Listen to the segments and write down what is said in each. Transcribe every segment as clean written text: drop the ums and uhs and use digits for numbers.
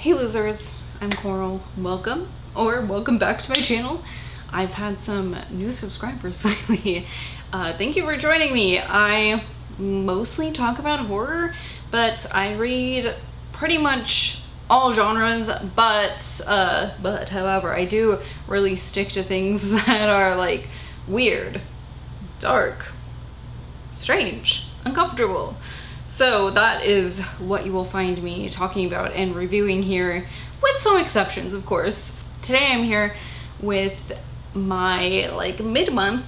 Hey losers, I'm Coral. Welcome back to my channel. I've had some new subscribers lately. Thank you for joining me. I mostly talk about horror, but I read pretty much all genres, but however, I do really stick to things that are like weird, dark, strange, uncomfortable. So that is what you will find me talking about and reviewing here, with some exceptions, of course. Today I'm here with my mid-month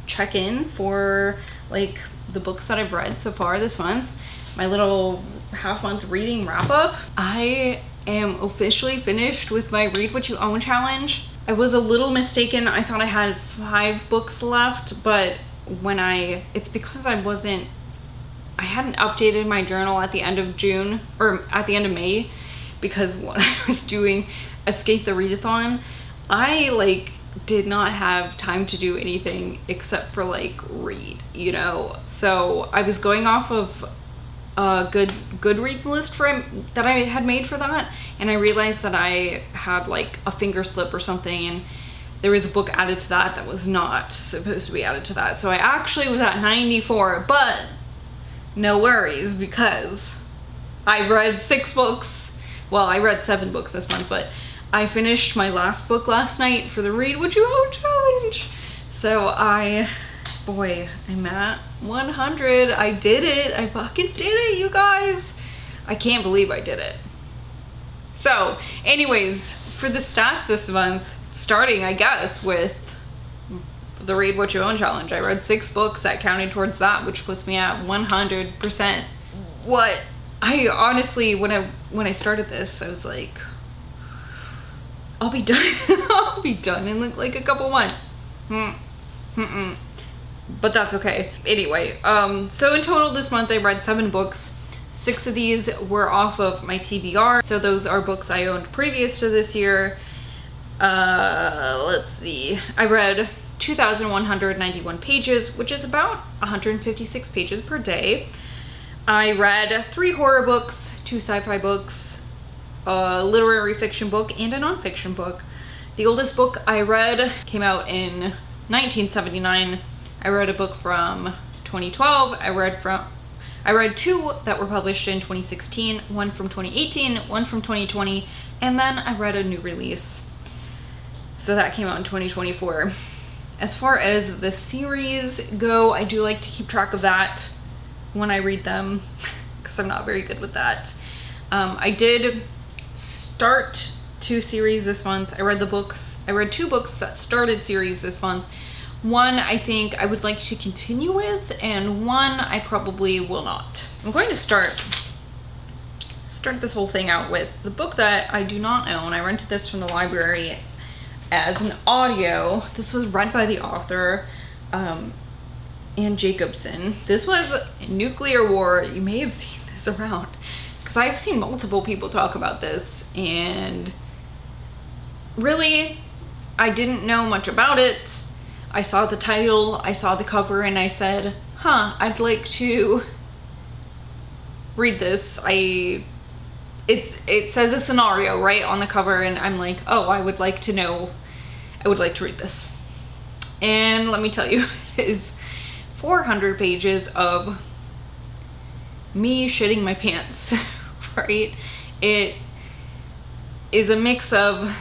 check-in for the books that I've read so far this month. My little half-month reading wrap-up. I am officially finished with my Read What You Own challenge. I was a little mistaken. I thought I had 5 books left, but it's because I hadn't updated my journal at the end of June, or at the end of May, because when I was doing Escape the Readathon, I did not have time to do anything except for read, you know? So I was going off of a Goodreads list that I had made for that, and I realized that I had a finger slip or something, and there was a book added to that was not supposed to be added to that. So I actually was at 94, but no worries, because I read 6 books. Well, I read 7 books this month, but I finished my last book last night for the Read What You Own challenge. So I'm at 100. I did it. I fucking did it, you guys. I can't believe I did it. So anyways, for the stats this month, starting I guess with the Read What You Own challenge, I read 6 books. That counted towards that, which puts me at 100%. What I honestly, when I started this, I was like, I'll be done. I'll be done in a couple months. But that's okay. Anyway, so in total this month I read 7 books. 6 of these were off of my TBR, so those are books I owned previous to this year. Let's see. I read 2,191 pages, which is about 156 pages per day. I read 3 horror books, 2 sci-fi books, a literary fiction book, and a nonfiction book. The oldest book I read came out in 1979. I read a book from 2012. I read 2 that were published in 2016, 1 from 2018, 1 from 2020, and then I read a new release. So that came out in 2024. As far as the series go, I do like to keep track of that when I read them, because I'm not very good with that. I did start 2 series this month. I read 2 books that started series this month. One I think I would like to continue with, and one I probably will not. I'm going to start this whole thing out with the book that I do not own. I rented this from the library as an audio. This was read by the author, and Jacobsen. This was Nuclear War. You may have seen this around, because I've seen multiple people talk about this, and really, I didn't know much about it. I saw the title, I saw the cover, and I said, I'd like to read this. It says a scenario right on the cover, and I'm like, oh, I would like to read this. And let me tell you, it is 400 pages of me shitting my pants, right? It is a mix of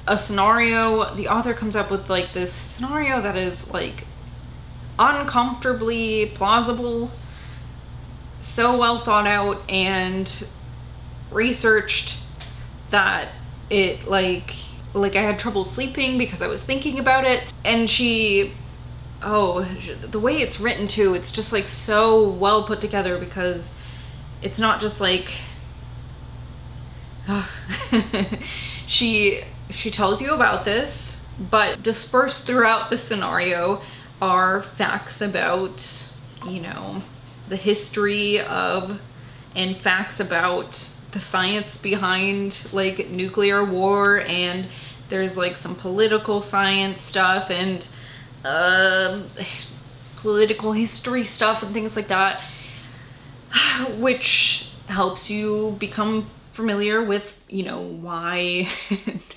a scenario. The author comes up with this scenario that is uncomfortably plausible, so well thought out and researched that it I had trouble sleeping because I was thinking about it. And the way it's written too, it's just so well put together, because it's not just she tells you about this, but dispersed throughout the scenario are facts about, the history of, and facts about the science behind nuclear war, and there's some political science stuff and political history stuff and things like that, which helps you become familiar with you know, why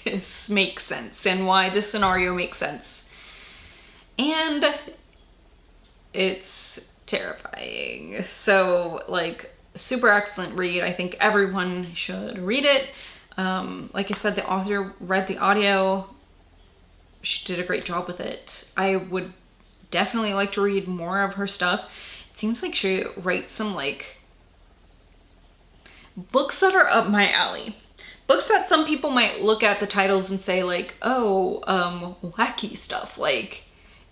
this makes sense and why this scenario makes sense. And it's terrifying. So, like, super excellent read. I think everyone should read it. Like I said, the author read the audio. She did a great job with it. I would definitely like to read more of her stuff. It seems like she writes some, like, books that are up my alley. Books that some people might look at the titles and say, like, oh, wacky stuff, like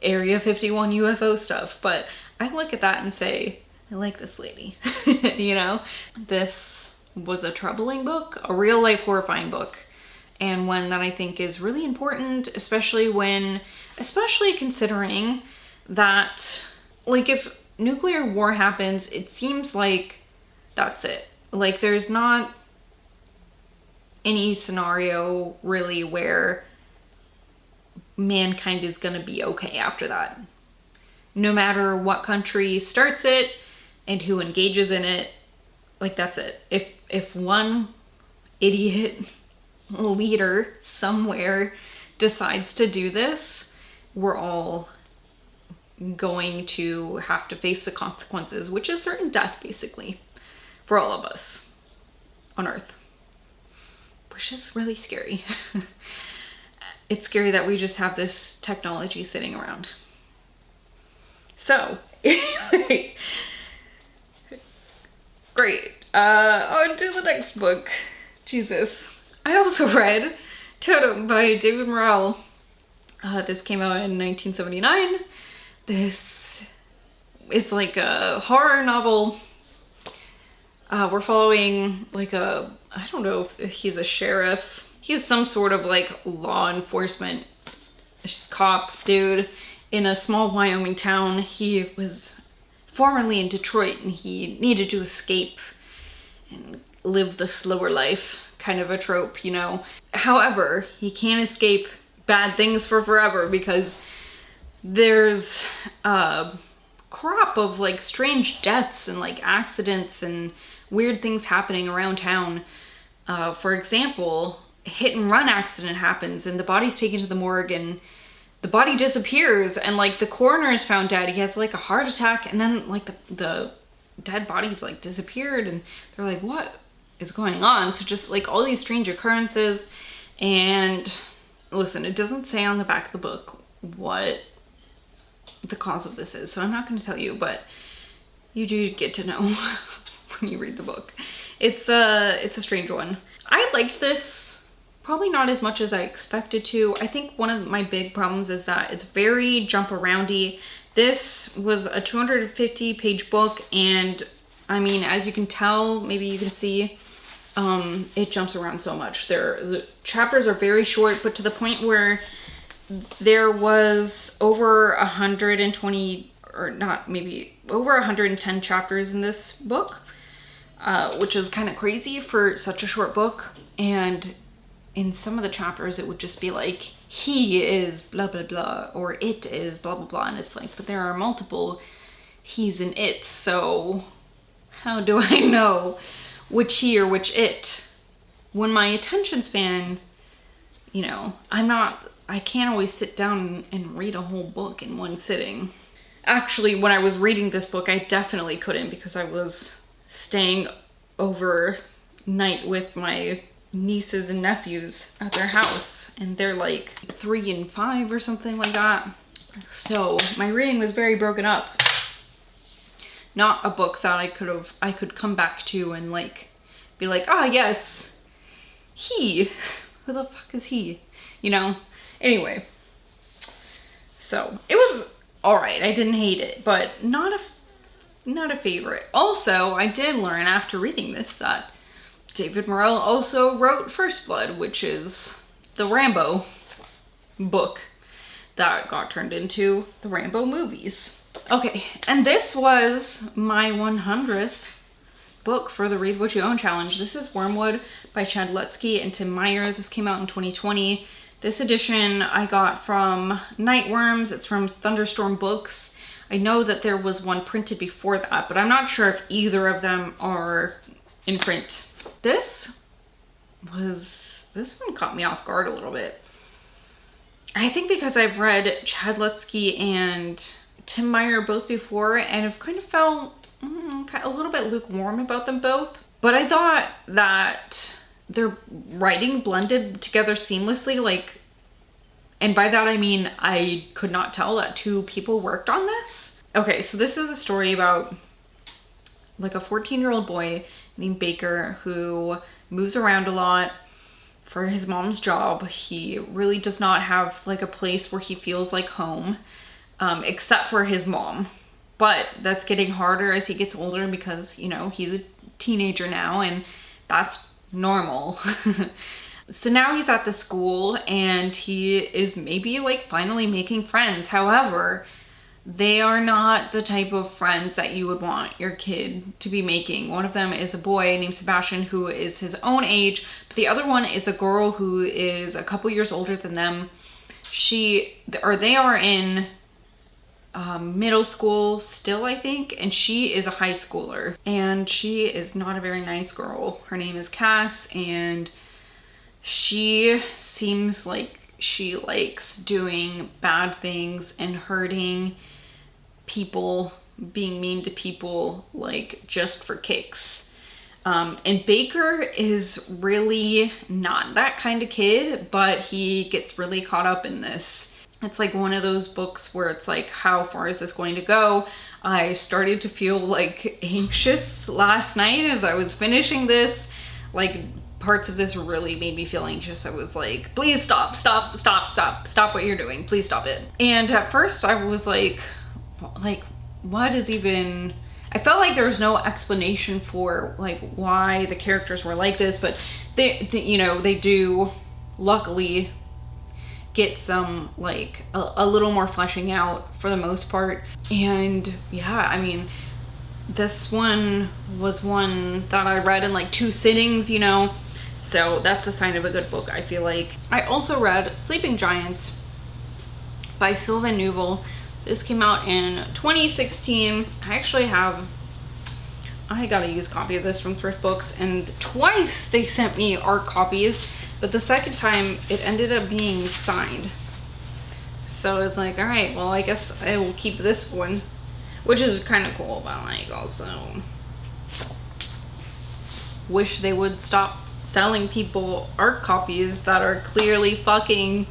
Area 51 UFO stuff. But I look at that and say, I like this lady, you know? This was a troubling book, a real life horrifying book, and one that I think is really important, especially considering that, like, if nuclear war happens, it seems like that's it. Like, there's not any scenario really where mankind is gonna be okay after that. No matter what country starts it and who engages in it, like, that's it. If one idiot leader somewhere decides to do this, we're all going to have to face the consequences, which is certain death, basically, for all of us on Earth, which is really scary. It's scary that we just have this technology sitting around. So, anyway, great. On to the next book. Jesus. I also read Totem by David Morrell. This came out in 1979. This is like a horror novel. We're following like I don't know if he's a sheriff. He's some sort of like law enforcement cop dude in a small Wyoming town. He was formerly in Detroit and he needed to escape and live the slower life, kind of a trope, you know. However, he can't escape bad things for forever because there's a crop of like strange deaths and like accidents and weird things happening around town. For example, a hit and run accident happens and the body's taken to the morgue and the body disappears and like the coroner is found dead. He has like a heart attack and then like the dead body's like disappeared and they're like, what is going on? So just like all these strange occurrences. And listen, it doesn't say on the back of the book what the cause of this is, so I'm not going to tell you, but you do get to know when you read the book. It's a strange one. I liked this probably not as much as I expected to. I think one of my big problems is that it's very jump aroundy. This was a 250 page book, and I mean, as you can tell, maybe you can see, it jumps around so much. The chapters are very short, but to the point where there was over 120, or not, maybe over 110 chapters in this book, which is kind of crazy for such a short book. And in some of the chapters, it would just be like, he is blah, blah, blah, or it is blah, blah, blah. And it's like, but there are multiple he's and it. So how do I know which he or which it? When my attention span, you know, I can't always sit down and read a whole book in one sitting. Actually, when I was reading this book, I definitely couldn't because I was staying overnight with my nieces and nephews at their house, and they're like 3 and 5 or something like that. So my reading was very broken up. Not a book that I could come back to and like be like, ah, yes, he, who the fuck is he? You know? Anyway, so it was all right. I didn't hate it, but not a favorite. Also, I did learn after reading this that David Morrell also wrote First Blood, which is the Rambo book that got turned into the Rambo movies. Okay, and this was my 100th book for the Read What You Own challenge. This is Wormwood by Chad Lutzke and Tim Meyer. This came out in 2020. This edition I got from Nightworms. It's from Thunderstorm Books. I know that there was one printed before that, but I'm not sure if either of them are in print. This this one caught me off guard a little bit. I think because I've read Chad Lutzke and Tim Meyer both before and have kind of felt a little bit lukewarm about them both. But I thought that their writing blended together seamlessly, like, and by that I mean I could not tell that two people worked on this. Okay, so this is a story about like a 14-year-old boy named Baker who moves around a lot for his mom's job. He really does not have like a place where he feels like home, except for his mom. But that's getting harder as he gets older because, you know, he's a teenager now and that's normal. So now he's at the school and he is maybe like finally making friends. However, they are not the type of friends that you would want your kid to be making. One of them is a boy named Sebastian who is his own age, but the other one is a girl who is a couple years older than them. They are in middle school still, I think, and she is a high schooler, and she is not a very nice girl. Her name is Cass, and she seems like she likes doing bad things and hurting people, being mean to people, like just for kicks. And Baker is really not that kind of kid, but he gets really caught up in this. It's like one of those books where it's like, how far is this going to go? I started to feel like anxious last night as I was finishing this. Like parts of this really made me feel anxious. I was like, please stop what you're doing. Please stop it. And at first I was like, what is even... I felt like there was no explanation for like why the characters were like this, but they you know, they do luckily get some like a little more fleshing out for the most part. And yeah, I mean, this one was one that I read in like 2 sittings, you know, so that's a sign of a good book, I feel like. I also read Sleeping Giants by Sylvain Neuvel. This came out in 2016. I got a used copy of this from Thrift Books, and twice they sent me art copies, but the second time it ended up being signed. So I was like, all right, well, I guess I will keep this one, which is kind of cool, but like also wish they would stop selling people art copies that are clearly fucking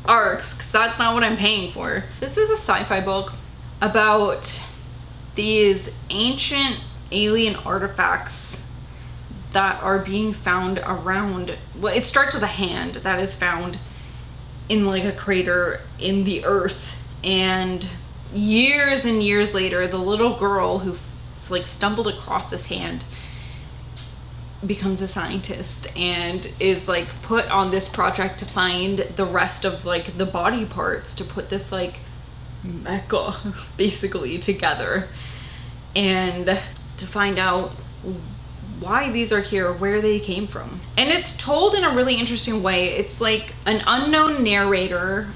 arcs, because that's not what I'm paying for. This is a sci-fi book about these ancient alien artifacts that are being found around, well, it starts with a hand that is found in like a crater in the earth, and years and years later the little girl who like stumbled across this hand becomes a scientist and is like put on this project to find the rest of like the body parts to put this like mecha basically together, and to find out why these are here, where they came from. And it's told in a really interesting way. It's like an unknown narrator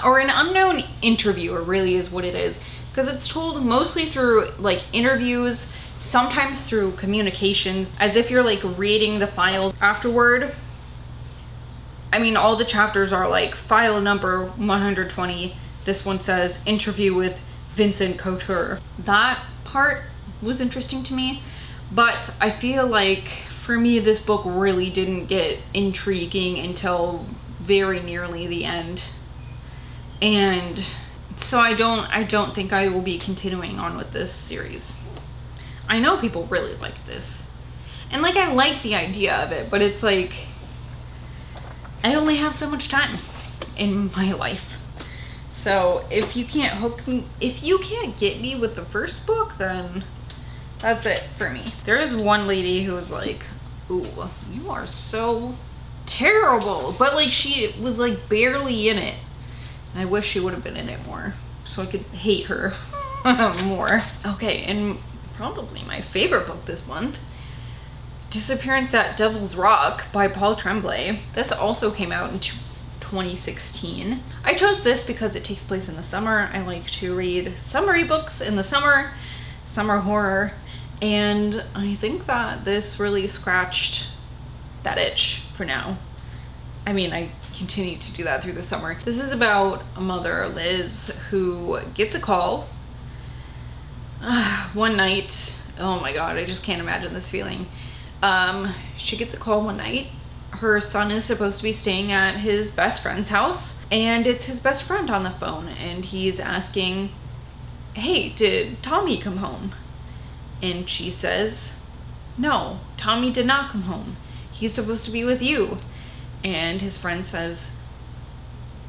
or an unknown interviewer really is what it is, because it's told mostly through like interviews, sometimes through communications, as if you're like reading the files afterward. I mean, all the chapters are like file number 120. This one says interview with Vincent Couture. That part was interesting to me, but I feel like for me this book really didn't get intriguing until very nearly the end, and so I don't think I will be continuing on with this series. I know people really liked this, and like I like the idea of it, but it's like I only have so much time in my life. So if you can't hook me, if you can't get me with the first book, then that's it for me. There is one lady who was like, ooh, you are so terrible, but like she was like barely in it, and I wish she would have been in it more so I could hate her more. Okay, and probably my favorite book this month, Disappearance at Devil's Rock by Paul Tremblay. This also came out in 2016. I chose this because it takes place in the summer. I like to read summery books in the summer horror, and I think that this really scratched that itch for now. I mean, I continue to do that through the summer. This is about a mother, Liz, who gets a call one night. Oh my God, I just can't imagine this feeling. She gets a call one night. Her son is supposed to be staying at his best friend's house, and it's his best friend on the phone, and he's asking, hey, did Tommy come home? And she says, no, Tommy did not come home. He's supposed to be with you. And his friend says,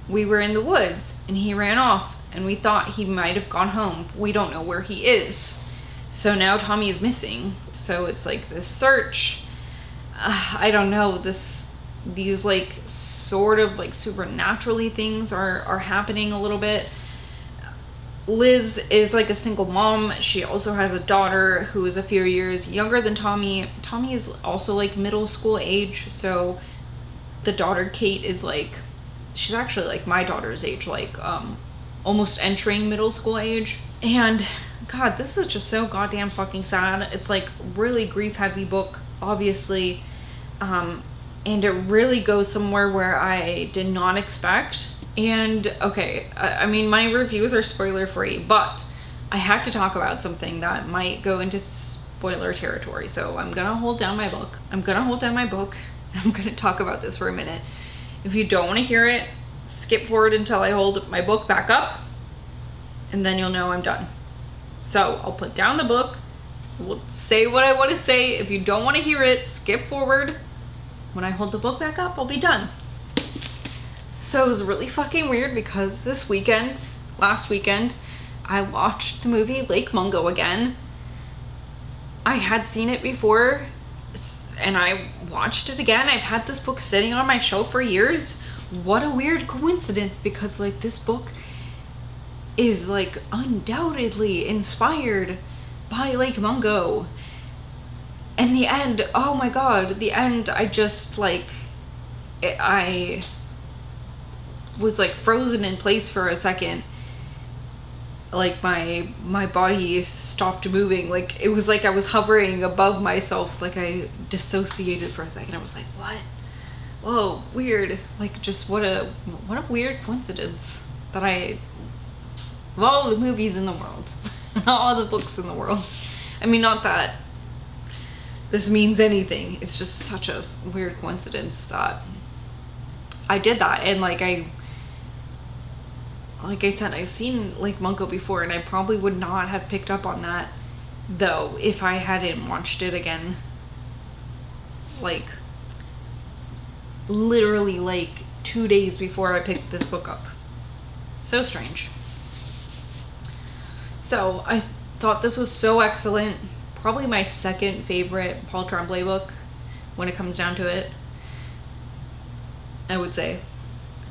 we were in the woods and he ran off and we thought he might have gone home. We don't know where he is. So now Tommy is missing. So it's like this search. I don't know, these like sort of like supernaturally things are happening a little bit. Liz is like a single mom. She also has a daughter who is a few years younger than Tommy. Tommy is also like middle school age. So the daughter Kate is like, she's actually like my daughter's age, like almost entering middle school age. And God, this is just so goddamn fucking sad. It's like really grief heavy book, obviously. And it really goes somewhere where I did not expect. And okay, I mean, my reviews are spoiler free, but I had to talk about something that might go into spoiler territory. So I'm gonna hold down my book. I'm gonna talk about this for a minute. If you don't want to hear it, skip forward until I hold my book back up, and then you'll know I'm done. So I'll put down the book, we'll say what I want to say. If you don't want to hear it, skip forward. When I hold the book back up, I'll be done. So it was really fucking weird because last weekend, I watched the movie Lake Mungo again. I had seen it before, and I watched it again. I've had this book sitting on my shelf for years. What a weird coincidence, because like this book is like undoubtedly inspired by Lake Mungo. And the end, oh my God, the end, I just like, I was like frozen in place for a second. Like my body stopped moving. Like it was like I was hovering above myself. Like I dissociated for a second. I was like, what? Whoa, weird. Like just what a weird coincidence that of all the movies in the world, all the books in the world. I mean, not that this means anything. It's just such a weird coincidence that I did that. And like I said, I've seen Lake Mungo before, and I probably would not have picked up on that though if I hadn't watched it again. Like literally like 2 days before I picked this book up. So strange. So I thought this was so excellent. Probably my second favorite Paul Tremblay book when it comes down to it. I would say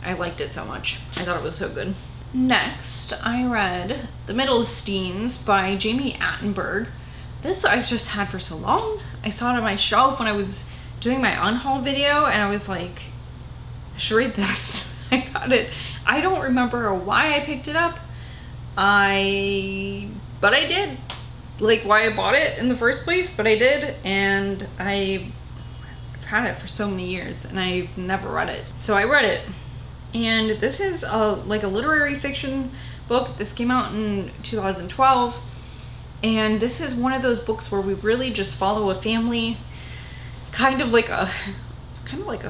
I liked it so much. I thought it was so good. Next, I read The Middlesteins by Jami Attenberg. This I've just had for so long. I saw it on my shelf when I was doing my unhaul video, and I was like, I should read this. I got it. I don't remember why I picked it up. But I did. Like why I bought it in the first place, but I did, and I've had it for so many years and I've never read it. So I read it. And this is like a literary fiction book. This came out in 2012. And this is one of those books where we really just follow a family, kind of like a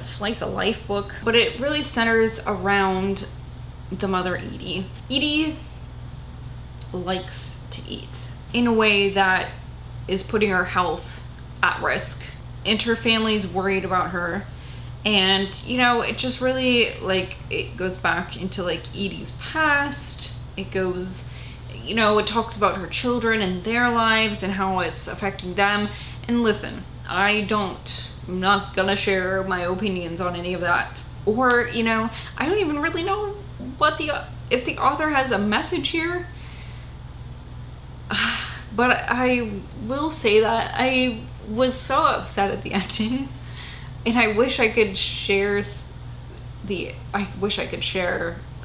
slice of life book, but it really centers around the mother Edie. Edie likes to eat in a way that is putting her health at risk, and her family's worried about her. And you know, it just really like, it goes back into like Edie's past. It goes, you know, it talks about her children and their lives and how it's affecting them. And listen, I'm not gonna share my opinions on any of that, or you know, I don't even really know if the author has a message here. But I will say that I was so upset at the ending, and I wish I could share it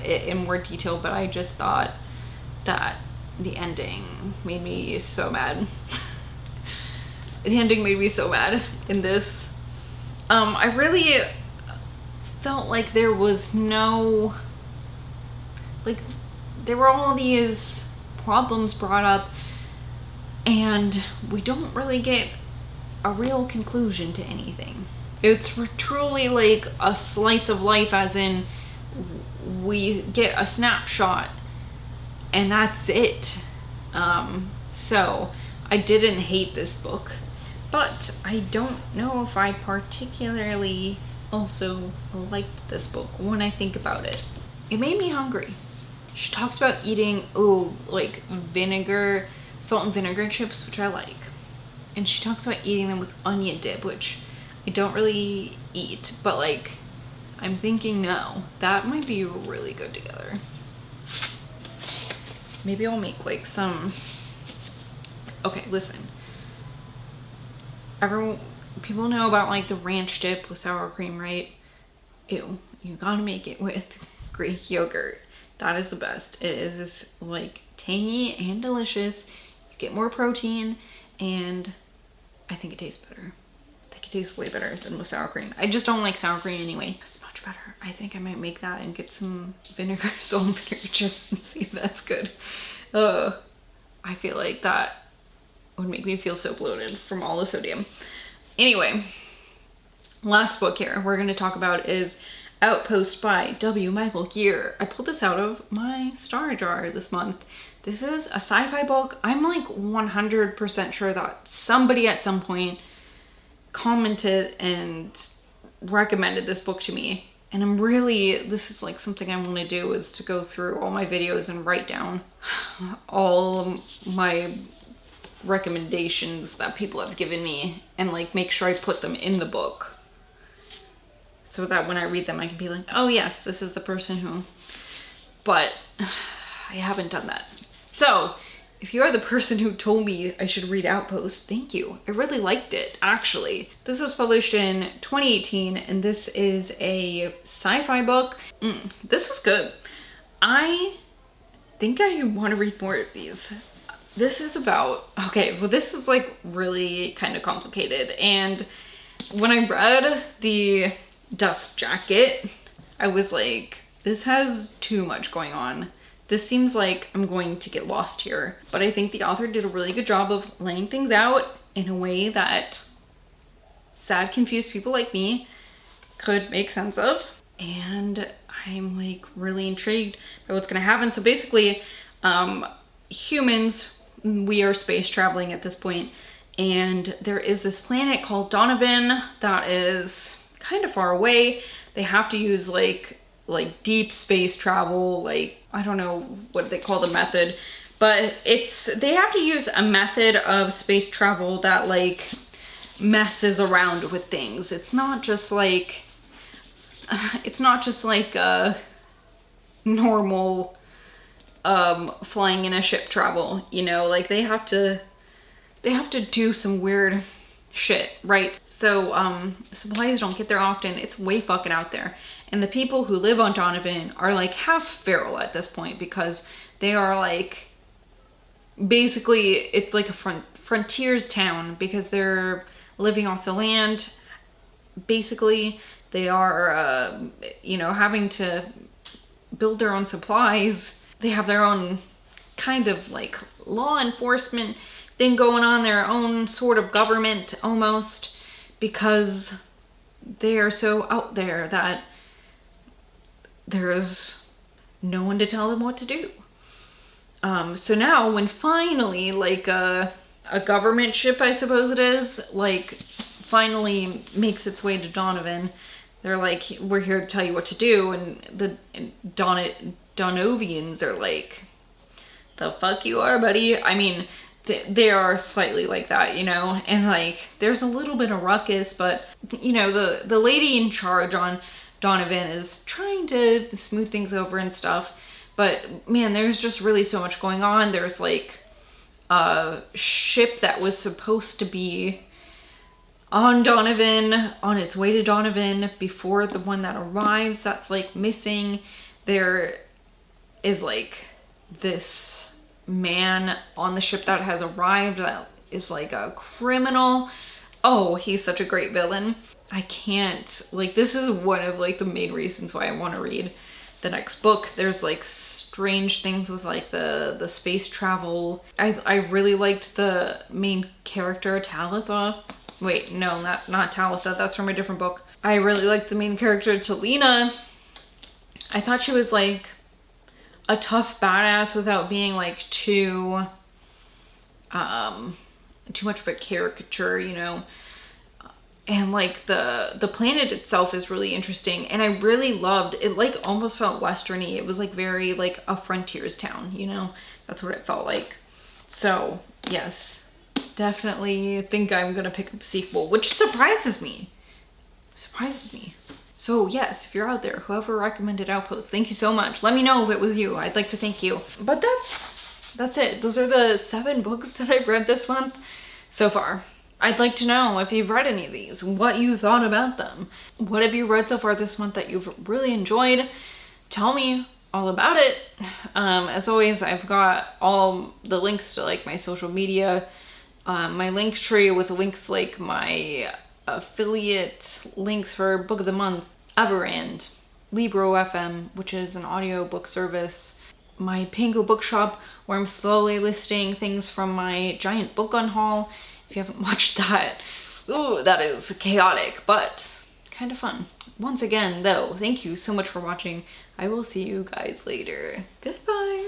in more detail, but I just thought that the ending made me so mad. The ending made me so mad in this. I really felt like there was no, like, there were all these problems brought up and we don't really get a real conclusion to anything. It's truly like a slice of life, as in we get a snapshot and that's it. So I didn't hate this book, but I don't know if I particularly also liked this book when I think about it. It made me hungry. She talks about eating, like vinegar, salt and vinegar chips, which I like. And she talks about eating them with onion dip, which I don't really eat, but like, I'm thinking no, that might be really good together. Maybe I'll make like some, okay, listen. People know about like the ranch dip with sour cream, right? Ew, you gotta make it with Greek yogurt. That is the best. It is like tangy and delicious. You get more protein, and I think it tastes better. I think it tastes way better than with sour cream. I just don't like sour cream anyway. It's much better. I think I might make that and get some vinegar, salt and vinegar chips and see if that's good. I feel like that would make me feel so bloated from all the sodium. Anyway, last book here we're going to talk about is Outpost by W. Michael Geer. I pulled this out of my star jar this month. This is a sci-fi book. I'm like 100% sure that somebody at some point commented and recommended this book to me. And this is like something I want to do, is to go through all my videos and write down all my recommendations that people have given me and like make sure I put them in the book, so that when I read them I can be like, oh yes, this is the person who, but I haven't done that. So if you are the person who told me I should read Outpost, thank you. I really liked it, actually. This was published in 2018 and this is a sci-fi book. This was good. I think I want to read more of these. This is about, okay, well this is like really kind of complicated, and when I read the dust jacket, I was like, this has too much going on. This seems like I'm going to get lost here. But I think the author did a really good job of laying things out in a way that sad, confused people like me could make sense of. And I'm like really intrigued by what's gonna happen. So basically, humans, we are space traveling at this point, and there is this planet called Donovan that is kind of far away. They have to use like deep space travel, like I don't know what they call the method, but they have to use a method of space travel that like messes around with things. It's not just like a normal flying in a ship travel, you know, like they have to do some weird shit, right? So supplies don't get there often. It's way fucking out there, and the people who live on Donovan are like half feral at this point, because they are like, basically it's like a frontiers town, because they're living off the land. Basically they are you know, having to build their own supplies. They have their own kind of like law enforcement thing going on, their own sort of government almost, because they are so out there that there's no one to tell them what to do. So now when finally like a government ship, I suppose it is, like finally makes its way to Donovan, they're like, we're here to tell you what to do, and the Donovians are like, the fuck you are, buddy. I mean, they are slightly like that, you know, and like there's a little bit of ruckus, but you know, the lady in charge on Donovan is trying to smooth things over and stuff, but man, there's just really so much going on. There's like a ship that was supposed to be on Donovan, on its way to Donovan before the one that arrives, that's like missing. There is like this man on the ship that has arrived that is like a criminal. Oh, he's such a great villain. I can't, like, this is one of like the main reasons why I want to read the next book. There's like strange things with like the space travel. I really liked the main character, Talitha. Wait, no, not Talitha. That's from a different book. I really liked the main character, Talina. I thought she was like a tough badass without being like too much of a caricature, you know. And like the planet itself is really interesting, and I really loved it. Like almost felt westerny. It was like very like a frontiers town, you know. That's what it felt like. So yes, definitely think I'm gonna pick up a sequel, which surprises me. So yes, if you're out there, whoever recommended Outpost, thank you so much. Let me know if it was you. I'd like to thank you. But that's it. Those are the 7 books that I've read this month so far. I'd like to know if you've read any of these, what you thought about them. What have you read so far this month that you've really enjoyed? Tell me all about it. As always, I've got all the links to like my social media, my link tree with links like my affiliate links for Book of the Month, Everand, Libro FM, which is an audiobook service, my Pango bookshop where I'm slowly listing things from my giant book on haul. If you haven't watched that, ooh, that is chaotic, but kind of fun. Once again, though, thank you so much for watching. I will see you guys later. Goodbye.